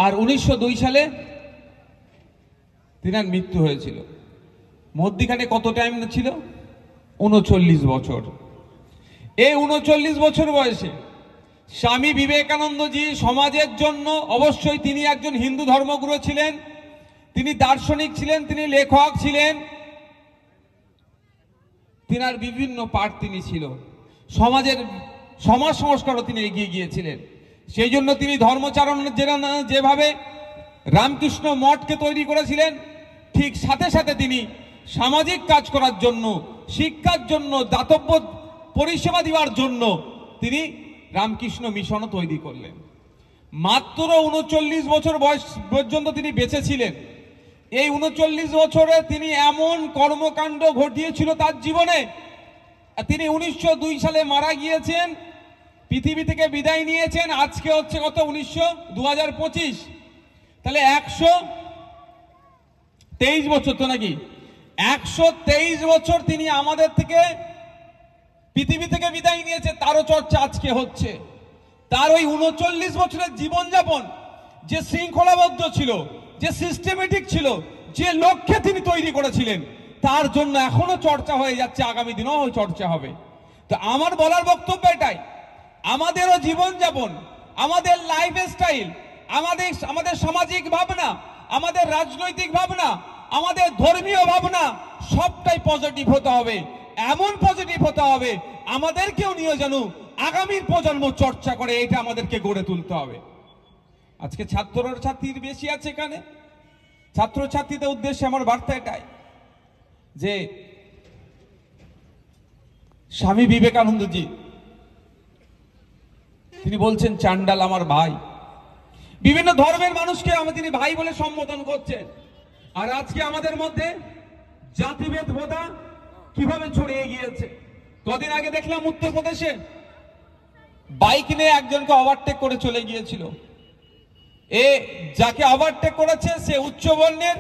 আর 1902 সালে তিনার মৃত্যু হয়েছিল। মধ্যখানে কত টাইম ছিল? 39 বছর। এই 39 বছর বয়সে স্বামী বিবেকানন্দজি সমাজের জন্য, অবশ্যই তিনি একজন হিন্দু ধর্মগুরু ছিলেন, তিনি দার্শনিক ছিলেন, তিনি লেখক ছিলেন, তিনার বিভিন্ন পাঠ তিনি ছিল, সমাজের সমাজ সংস্কারও তিনি এগিয়ে গিয়েছিলেন। সেই জন্য তিনি ধর্মচারণ যেভাবে রামকৃষ্ণ মঠকে তৈরি করেছিলেন, ঠিক সাথে সাথে তিনি সামাজিক কাজ করার জন্য, শিক্ষার জন্য, দাতব্য পরিষেবা দেওয়ার জন্য তিনি রামকৃষ্ণ মিশনও তৈরি করলেন। মাত্র 39 বছর বয়স পর্যন্ত তিনি বেঁচে ছিলেন। এই 39 বছরে তিনি এমন কর্মকাণ্ড ঘটিয়েছিল তার জীবনে। তিনি 1902 সালে মারা গিয়েছেন, পৃথিবী থেকে বিদায় নিয়েছেন। আজকে হচ্ছে কত? 2025। তাহলে 123 বছর তো নাকি? 123 বছর তিনি আমাদের থেকে, পৃথিবী থেকে বিদায় নিয়েছে, তারও চর্চা আজকে হচ্ছে। তার ওই 39 বছরের জীবনযাপন যে শৃঙ্খলাবদ্ধ ছিল, যে সিস্টেমেটিক ছিল, যে লক্ষ্যে তিনি তৈরি করেছিলেন, তার জন্য এখনো চর্চা হয়ে যাচ্ছে, আগামী দিনেও চর্চা হবে। তো আমার বলার বক্তব্য এটাই, আমাদেরও জীবনযাপন, আমাদের লাইফস্টাইল, আমাদের সামাজিক ভাবনা, আমাদের রাজনৈতিক ভাবনা, আমাদের ধর্মীয় ভাবনা সবটাই পজিটিভ হতে হবে। এমন পজিটিভ হতে হবে আমাদেরকেও নিয়ে যেন আগামীর প্রজন্ম চর্চা করে, এটা আমাদেরকে গড়ে তুলতে হবে। আজকে ছাত্রীর বেশি আছে এখানে। ছাত্রছাত্রীদের উদ্দেশ্যে আমার বার্তা এটাই যে স্বামী বিবেকানন্দজি তিনি বলছেন, চান্ডাল আমার ভাই। বিভিন্ন ধর্মের মানুষকে তিনি ভাই বলে সম্বোধন করছেন। আর আজকে আমাদের মধ্যে জাতিভেদ বোধা কিভাবে ছড়িয়ে গিয়েছে। কদিন আগে দেখলাম উত্তরপ্রদেশে বাইক নিয়ে একজনকে ওভারটেক করে চলে গিয়েছিল। যাকে ওভারটেক করেছে সে উচ্চ বর্ণের,